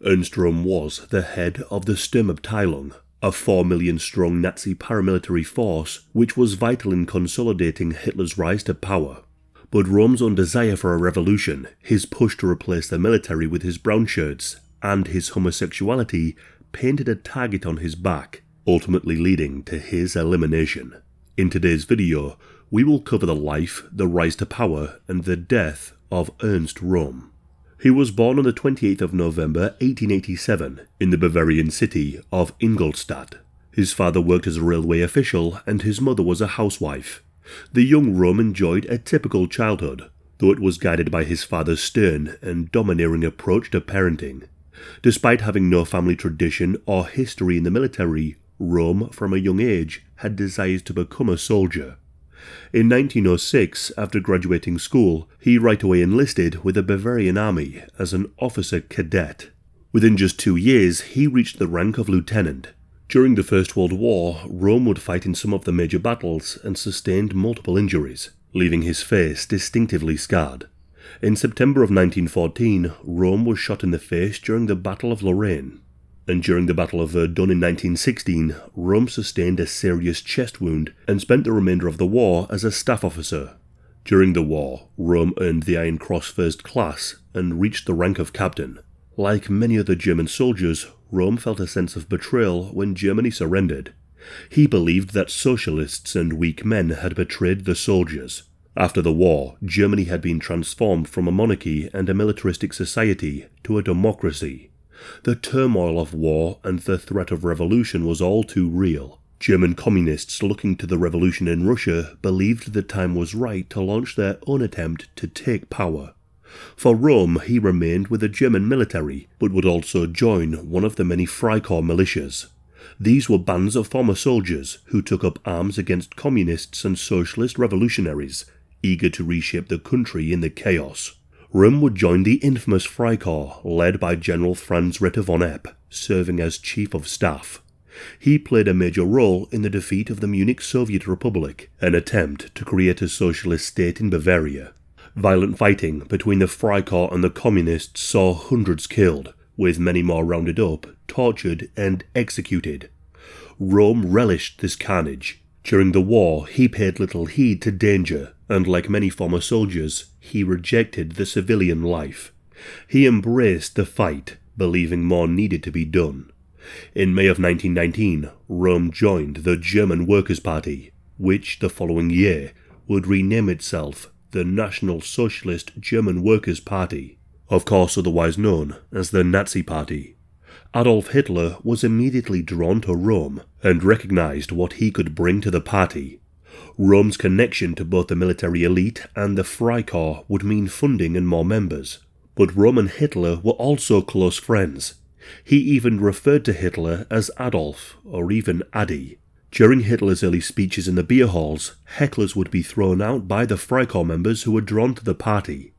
Ernst Rohm was the head of the Sturmabteilung, a 4 million strong Nazi paramilitary force which was vital in consolidating Hitler's rise to power. But Rohm's own desire for a revolution, his push to replace the military with his brownshirts, and his homosexuality painted a target on his back, ultimately leading to his elimination. In today's video, we will cover the life, the rise to power, and the death of Ernst Rohm. He was born on the 28th of November 1887 in the Bavarian city of Ingolstadt. His father worked as a railway official and his mother was a housewife. The young Rohm enjoyed a typical childhood, though it was guided by his father's stern and domineering approach to parenting. Despite having no family tradition or history in the military, Rohm, from a young age, had desires to become a soldier. In 1906, after graduating school, he right away enlisted with the Bavarian army as an officer cadet. Within just 2 years, he reached the rank of lieutenant. During the First World War, Rohm would fight in some of the major battles and sustained multiple injuries, leaving his face distinctively scarred. In September of 1914, Rohm was shot in the face during the Battle of Lorraine. And during the Battle of Verdun in 1916, Rohm sustained a serious chest wound and spent the remainder of the war as a staff officer. During the war, Rohm earned the Iron Cross First Class and reached the rank of captain. Like many other German soldiers, Rohm felt a sense of betrayal when Germany surrendered. He believed that socialists and weak men had betrayed the soldiers. After the war, Germany had been transformed from a monarchy and a militaristic society to a democracy. The turmoil of war and the threat of revolution was all too real. German communists looking to the revolution in Russia believed the time was right to launch their own attempt to take power. For Rohm, he remained with the German military, but would also join one of the many Freikorps militias. These were bands of former soldiers who took up arms against communists and socialist revolutionaries, eager to reshape the country in the chaos. Röhm would join the infamous Freikorps, led by General Franz Ritter von Epp, serving as Chief of Staff. He played a major role in the defeat of the Munich Soviet Republic, an attempt to create a socialist state in Bavaria. Violent fighting between the Freikorps and the Communists saw hundreds killed, with many more rounded up, tortured, and executed. Röhm relished this carnage. During the war, he paid little heed to danger, and like many former soldiers, he rejected the civilian life. He embraced the fight, believing more needed to be done. In May of 1919, Röhm joined the German Workers' Party, which the following year would rename itself the National Socialist German Workers' Party, of course otherwise known as the Nazi Party. Adolf Hitler was immediately drawn to Röhm and recognized what he could bring to the party. Röhm's connection to both the military elite and the Freikorps would mean funding and more members. But Röhm and Hitler were also close friends. He even referred to Hitler as Adolf, or even Addy. During Hitler's early speeches in the beer halls, hecklers would be thrown out by the Freikorps members who were drawn to the party.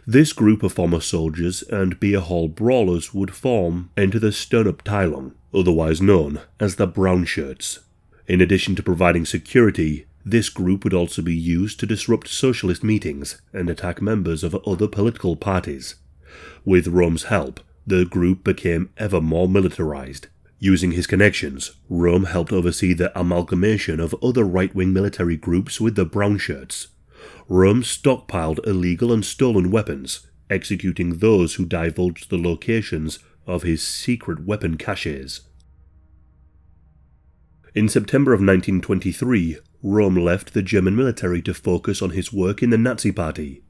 This group of former soldiers and beer hall brawlers would form into the Sturmabteilung, otherwise known as the brownshirts. In addition to providing security, this group would also be used to disrupt socialist meetings and attack members of other political parties. With Röhm's help, the group became ever more militarized. Using his connections, Röhm helped oversee the amalgamation of other right-wing military groups with the brownshirts. Röhm stockpiled illegal and stolen weapons, executing those who divulged the locations of his secret weapon caches. In September of 1923, Röhm left the German military to focus on his work in the Nazi Party.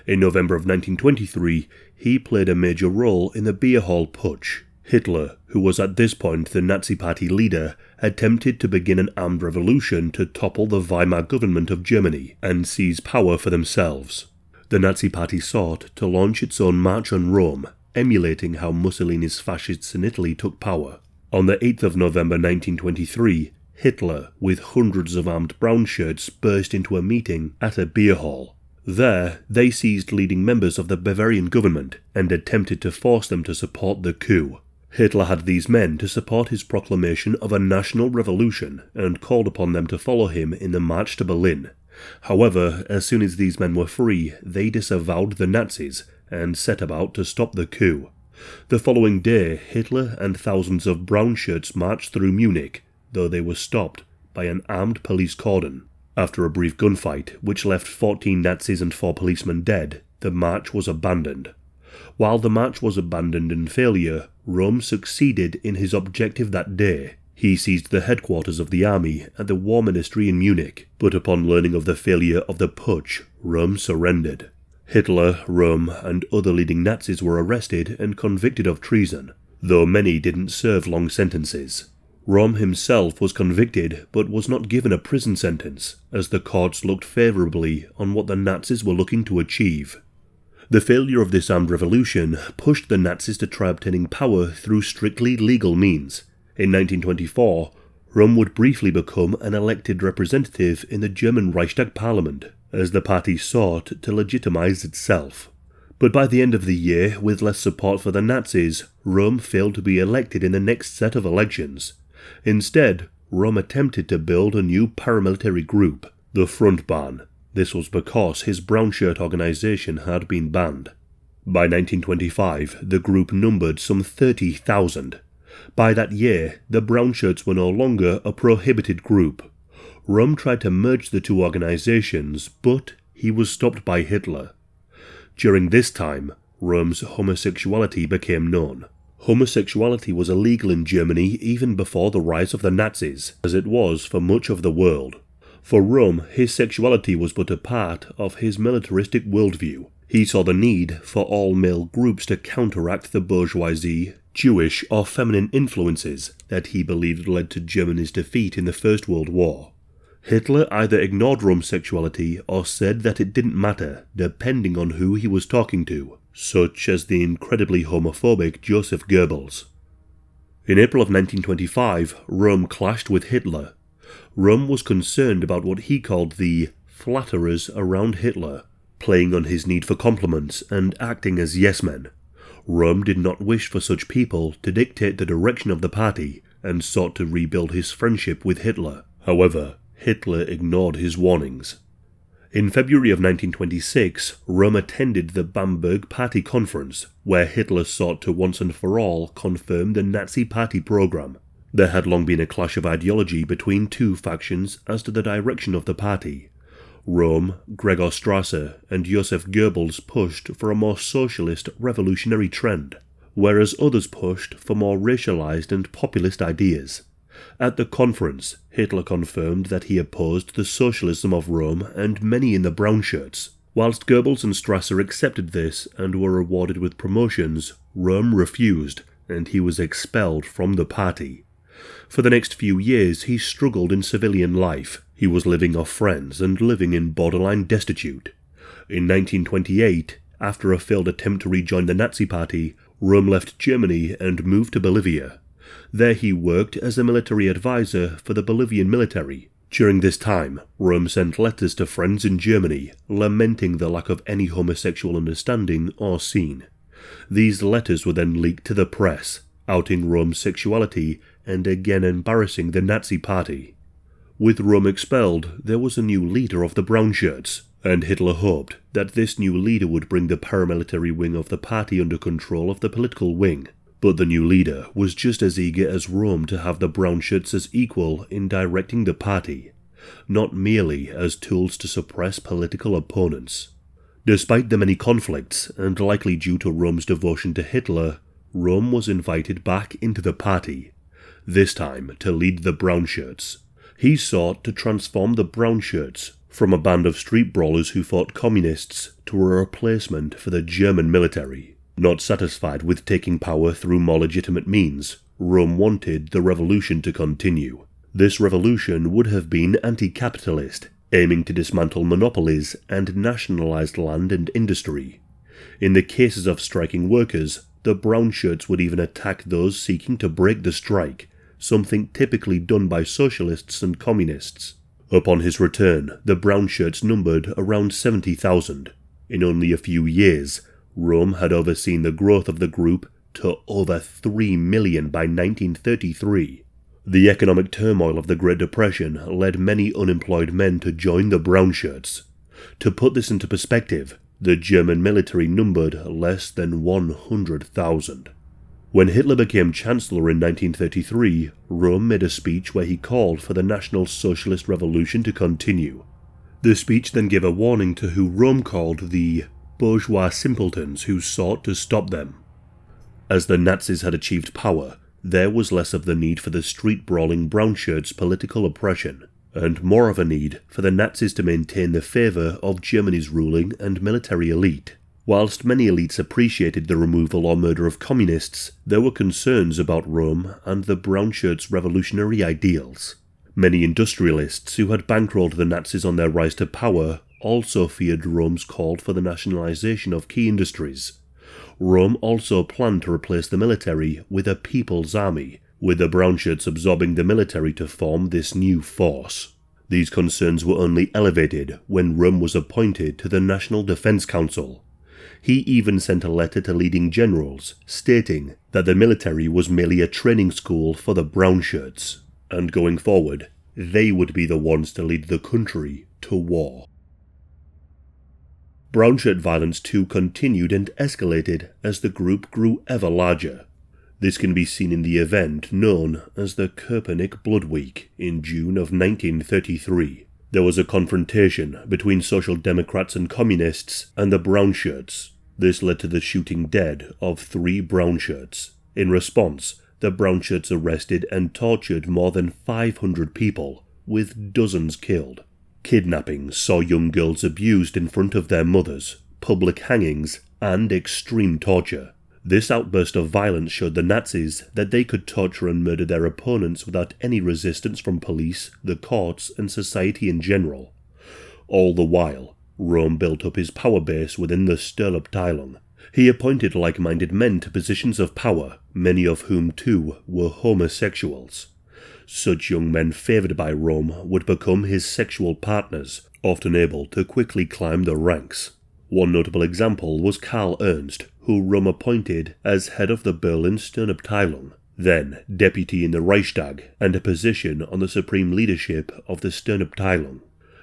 In November of 1923, he played a major role in the Beer Hall Putsch. Hitler, who was at this point the Nazi Party leader, attempted to begin an armed revolution to topple the Weimar government of Germany and seize power for themselves. The Nazi Party sought to launch its own march on Rome, emulating how Mussolini's fascists in Italy took power. On the 8th of November 1923, Hitler, with hundreds of armed brownshirts, burst into a meeting at a beer hall. There, they seized leading members of the Bavarian government and attempted to force them to support the coup. Hitler had these men to support his proclamation of a national revolution and called upon them to follow him in the march to Berlin. However, as soon as these men were free, they disavowed the Nazis and set about to stop the coup. The following day, Hitler and thousands of brownshirts marched through Munich, though they were stopped by an armed police cordon. After a brief gunfight, which left 14 Nazis and 4 policemen dead, the march was abandoned. While the march was abandoned in failure, Röhm succeeded in his objective that day. He seized the headquarters of the army at the War Ministry in Munich, but upon learning of the failure of the putsch, Röhm surrendered. Hitler, Röhm, and other leading Nazis were arrested and convicted of treason, though many didn't serve long sentences. Röhm himself was convicted but was not given a prison sentence, as the courts looked favourably on what the Nazis were looking to achieve. The failure of this armed revolution pushed the Nazis to try obtaining power through strictly legal means. In 1924, Röhm would briefly become an elected representative in the German Reichstag parliament, as the party sought to legitimize itself. But by the end of the year, with less support for the Nazis, Röhm failed to be elected in the next set of elections. Instead, Röhm attempted to build a new paramilitary group, the Front. This was because his brownshirt organization had been banned. By 1925, the group numbered some 30,000. By that year, the brownshirts were no longer a prohibited group. Röhm tried to merge the two organizations, but he was stopped by Hitler. During this time, Röhm's homosexuality became known. Homosexuality was illegal in Germany even before the rise of the Nazis, as it was for much of the world. For Röhm, his sexuality was but a part of his militaristic worldview. He saw the need for all male groups to counteract the bourgeoisie, Jewish or feminine influences that he believed led to Germany's defeat in the First World War. Hitler either ignored Röhm's sexuality or said that it didn't matter, depending on who he was talking to, such as the incredibly homophobic Joseph Goebbels. In April of 1925, Röhm clashed with Hitler. Röhm was concerned about what he called the flatterers around Hitler, playing on his need for compliments and acting as yes-men. Röhm did not wish for such people to dictate the direction of the party and sought to rebuild his friendship with Hitler. However, Hitler ignored his warnings. In February of 1926, Röhm attended the Bamberg Party Conference, where Hitler sought to once and for all confirm the Nazi Party program. There had long been a clash of ideology between two factions as to the direction of the party. Röhm, Gregor Strasser, and Joseph Goebbels pushed for a more socialist revolutionary trend, whereas others pushed for more racialized and populist ideas. At the conference, Hitler confirmed that he opposed the socialism of Röhm and many in the brownshirts. Whilst Goebbels and Strasser accepted this and were rewarded with promotions, Röhm refused, and he was expelled from the party. For the next few years he struggled in civilian life. He was living off friends and living in borderline destitute. In 1928, after a failed attempt to rejoin the Nazi Party, Röhm left Germany and moved to Bolivia. There he worked as a military advisor for the Bolivian military. During this time, Röhm sent letters to friends in Germany, lamenting the lack of any homosexual understanding or scene. These letters were then leaked to the press, outing Röhm's sexuality and again embarrassing the Nazi Party. With Röhm expelled, there was a new leader of the brownshirts, and Hitler hoped that this new leader would bring the paramilitary wing of the party under control of the political wing. But the new leader was just as eager as Röhm to have the brownshirts as equal in directing the party, not merely as tools to suppress political opponents. Despite the many conflicts, and likely due to Röhm's devotion to Hitler, Röhm was invited back into the party, this time to lead the brownshirts. He sought to transform the brownshirts from a band of street brawlers who fought communists to a replacement for the German military. Not satisfied with taking power through more legitimate means, Röhm wanted the revolution to continue. This revolution would have been anti-capitalist, aiming to dismantle monopolies and nationalize land and industry. In the cases of striking workers, the brownshirts would even attack those seeking to break the strike, something typically done by socialists and communists. Upon his return, the brownshirts numbered around 70,000. In only a few years, Röhm had overseen the growth of the group to over 3 million by 1933. The economic turmoil of the Great Depression led many unemployed men to join the brownshirts. To put this into perspective, the German military numbered less than 100,000. When Hitler became Chancellor in 1933, Röhm made a speech where he called for the National Socialist Revolution to continue. The speech then gave a warning to who Röhm called the bourgeois simpletons who sought to stop them. As the Nazis had achieved power, there was less of the need for the street-brawling brownshirts' political oppression, and more of a need for the Nazis to maintain the favour of Germany's ruling and military elite. Whilst many elites appreciated the removal or murder of communists, there were concerns about Röhm and the brownshirts' revolutionary ideals. Many industrialists who had bankrolled the Nazis on their rise to power also feared Röhm's call for the nationalisation of key industries. Röhm also planned to replace the military with a people's army, with the brownshirts absorbing the military to form this new force. These concerns were only elevated when Röhm was appointed to the National Defence Council. He even sent a letter to leading generals, stating that the military was merely a training school for the brownshirts, and going forward, they would be the ones to lead the country to war. Brownshirt violence too continued and escalated as the group grew ever larger. This can be seen in the event known as the Köpenick Blood Week in June of 1933. There was a confrontation between Social Democrats and Communists and the Brownshirts. This led to the shooting dead of 3 Brownshirts. In response, the Brownshirts arrested and tortured more than 500 people, with dozens killed. Kidnappings saw young girls abused in front of their mothers, public hangings, and extreme torture. This outburst of violence showed the Nazis that they could torture and murder their opponents without any resistance from police, the courts, and society in general. All the while, Röhm built up his power base within the Sturmabteilung. He appointed like-minded men to positions of power, many of whom too were homosexuals. Such young men favoured by Röhm would become his sexual partners, often able to quickly climb the ranks. One notable example was Karl Ernst, who Röhm appointed as head of the Berlin Sturmabteilung, then deputy in the Reichstag, and a position on the supreme leadership of the Sturmabteilung.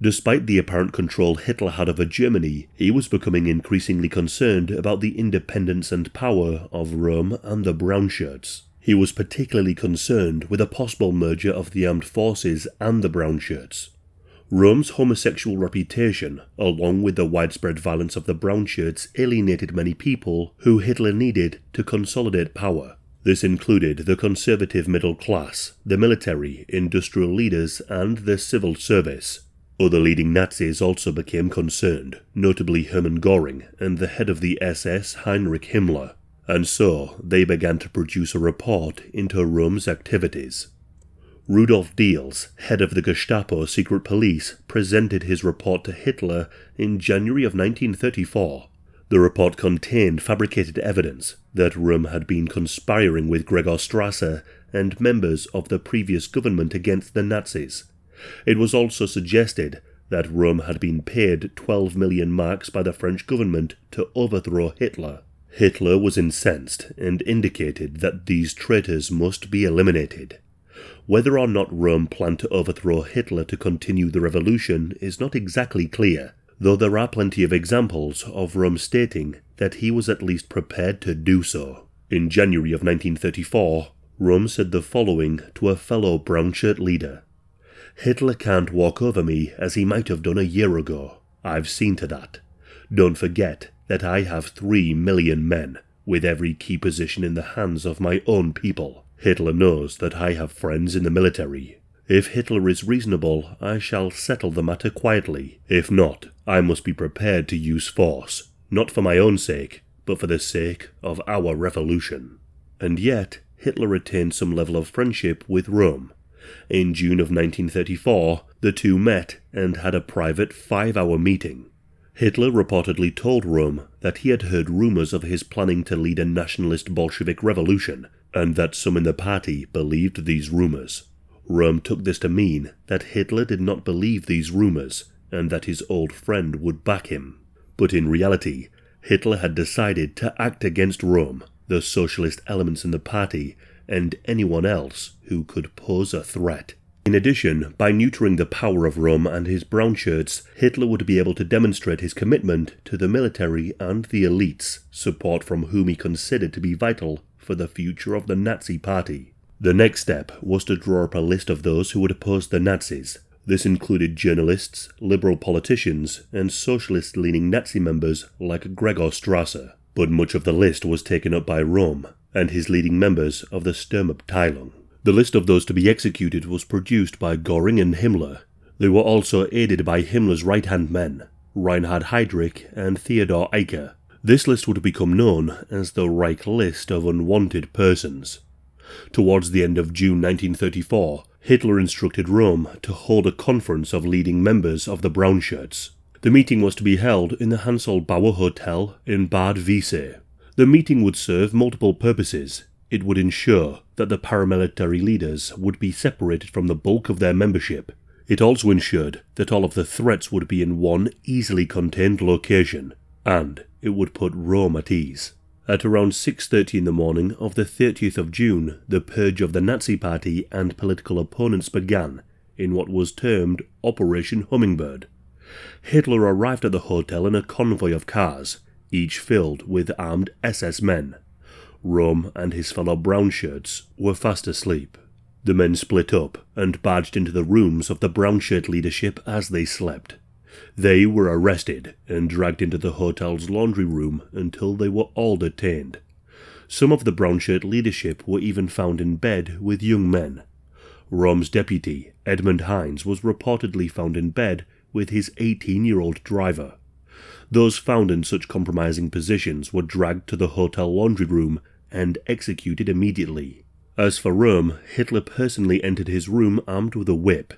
Despite the apparent control Hitler had over Germany, he was becoming increasingly concerned about the independence and power of Röhm and the Brownshirts. He was particularly concerned with a possible merger of the armed forces and the Brownshirts. Röhm's homosexual reputation, along with the widespread violence of the Brownshirts, alienated many people who Hitler needed to consolidate power. This included the conservative middle class, the military, industrial leaders, and the civil service. Other leading Nazis also became concerned, notably Hermann Göring and the head of the SS Heinrich Himmler, and so they began to produce a report into Röhm's activities. Rudolf Diels, head of the Gestapo secret police, presented his report to Hitler in January of 1934. The report contained fabricated evidence that Röhm had been conspiring with Gregor Strasser and members of the previous government against the Nazis. It was also suggested that Röhm had been paid 12 million marks by the French government to overthrow Hitler. Hitler was incensed and indicated that these traitors must be eliminated. Whether or not Röhm planned to overthrow Hitler to continue the revolution is not exactly clear, though there are plenty of examples of Röhm stating that he was at least prepared to do so. In January of 1934, Röhm said the following to a fellow brownshirt leader: "Hitler can't walk over me as he might have done a year ago. I've seen to that. Don't forget that I have 3 million men, with every key position in the hands of my own people. Hitler knows that I have friends in the military. If Hitler is reasonable, I shall settle the matter quietly. If not, I must be prepared to use force, not for my own sake, but for the sake of our revolution." And yet, Hitler retained some level of friendship with Röhm. In June of 1934, the two met and had a private 5-hour meeting. Hitler reportedly told Röhm that he had heard rumours of his planning to lead a nationalist Bolshevik revolution, and that some in the party believed these rumours. Röhm took this to mean that Hitler did not believe these rumours, and that his old friend would back him. But in reality, Hitler had decided to act against Röhm, the socialist elements in the party, and anyone else who could pose a threat. In addition, by neutering the power of Röhm and his brownshirts, Hitler would be able to demonstrate his commitment to the military and the elites, support from whom he considered to be vital for the future of the Nazi Party. The next step was to draw up a list of those who would oppose the Nazis. This included journalists, liberal politicians, and socialist-leaning Nazi members like Gregor Strasser. But much of the list was taken up by Röhm and his leading members of the Sturmabteilung. The list of those to be executed was produced by Göring and Himmler. They were also aided by Himmler's right-hand men, Reinhard Heydrich and Theodor Eicke. This list would become known as the Reich List of Unwanted Persons. Towards the end of June 1934, Hitler instructed Röhm to hold a conference of leading members of the brownshirts. The meeting was to be held in the Hanselbauer Hotel in Bad Wiessee. The meeting would serve multiple purposes. It would ensure that the paramilitary leaders would be separated from the bulk of their membership. It also ensured that all of the threats would be in one easily contained location, and it would put Röhm at ease. At around 6:30 in the morning of the 30th of June, the purge of the Nazi Party and political opponents began in what was termed Operation Hummingbird. Hitler arrived at the hotel in a convoy of cars, each filled with armed SS men. Röhm and his fellow brownshirts were fast asleep. The men split up and barged into the rooms of the brownshirt leadership as they slept. They were arrested and dragged into the hotel's laundry room until they were all detained. Some of the brownshirt leadership were even found in bed with young men. Röhm's deputy, Edmund Heinz, was reportedly found in bed with his 18-year-old driver. Those found in such compromising positions were dragged to the hotel laundry room and executed immediately. As for Röhm, Hitler personally entered his room armed with a whip.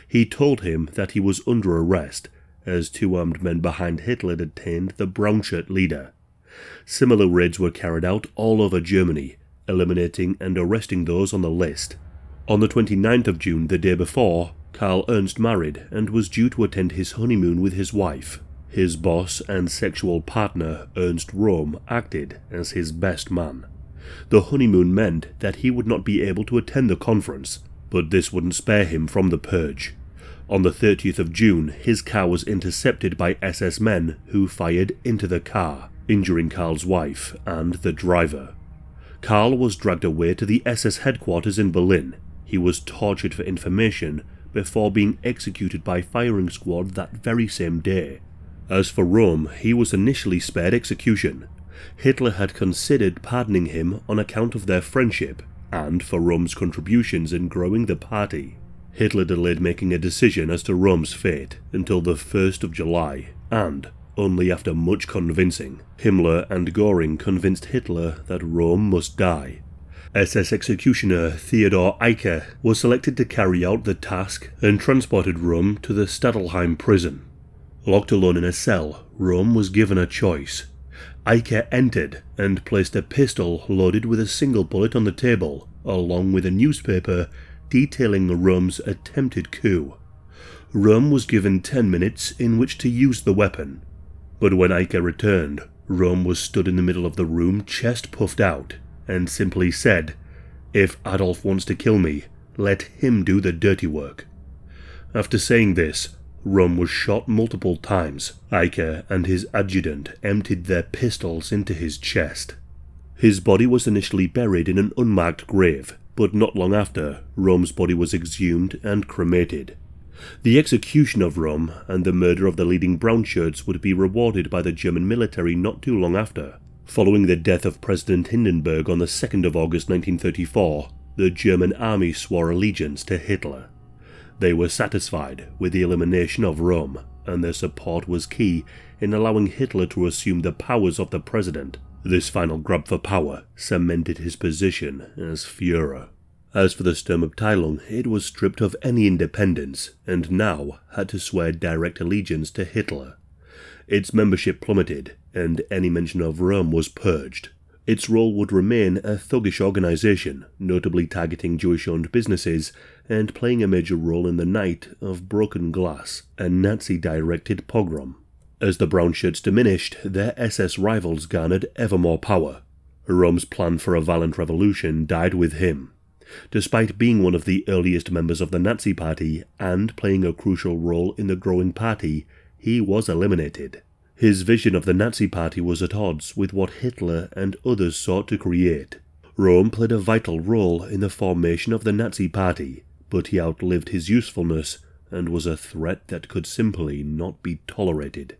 He told him that he was under arrest, as two armed men behind Hitler detained the brownshirt leader. Similar raids were carried out all over Germany, eliminating and arresting those on the list. On the 29th of June, the day before, Karl Ernst married and was due to attend his honeymoon with his wife. His boss and sexual partner, Ernst Rohm, acted as his best man. The honeymoon meant that he would not be able to attend the conference, but this wouldn't spare him from the purge. On the 30th of June, his car was intercepted by SS men who fired into the car, injuring Karl's wife and the driver. Karl was dragged away to the SS headquarters in Berlin. He was tortured for information before being executed by firing squad that very same day. As for Röhm, he was initially spared execution. Hitler had considered pardoning him on account of their friendship and for Röhm's contributions in growing the party. Hitler delayed making a decision as to Röhm's fate until the 1st of July, and, only after much convincing, Himmler and Göring convinced Hitler that Röhm must die. SS executioner Theodor Eicke was selected to carry out the task and transported Röhm to the Stadelheim prison. Locked alone in a cell, Röhm was given a choice. Eicke entered and placed a pistol loaded with a single bullet on the table, along with a newspaper detailing Röhm's attempted coup. Röhm was given 10 minutes in which to use the weapon. But when Eicke returned, Röhm was stood in the middle of the room, chest puffed out, and simply said, "If Adolf wants to kill me, let him do the dirty work." After saying this, Röhm was shot multiple times. Eicke and his adjutant emptied their pistols into his chest. His body was initially buried in an unmarked grave, but not long after, Röhm's body was exhumed and cremated. The execution of Röhm and the murder of the leading brownshirts would be rewarded by the German military not too long after. Following the death of President Hindenburg on the 2nd of August 1934, the German army swore allegiance to Hitler. They were satisfied with the elimination of Röhm, and their support was key in allowing Hitler to assume the powers of the president. This final grab for power cemented his position as Führer. As for the Sturmabteilung, it was stripped of any independence and now had to swear direct allegiance to Hitler. Its membership plummeted, and any mention of Röhm was purged. Its role would remain a thuggish organization, notably targeting Jewish-owned businesses and playing a major role in the Night of Broken Glass, a Nazi-directed pogrom. As the brownshirts diminished, their SS rivals garnered ever more power. Röhm's plan for a violent revolution died with him. Despite being one of the earliest members of the Nazi Party and playing a crucial role in the growing party, he was eliminated. His vision of the Nazi Party was at odds with what Hitler and others sought to create. Röhm played a vital role in the formation of the Nazi Party, but he outlived his usefulness and was a threat that could simply not be tolerated.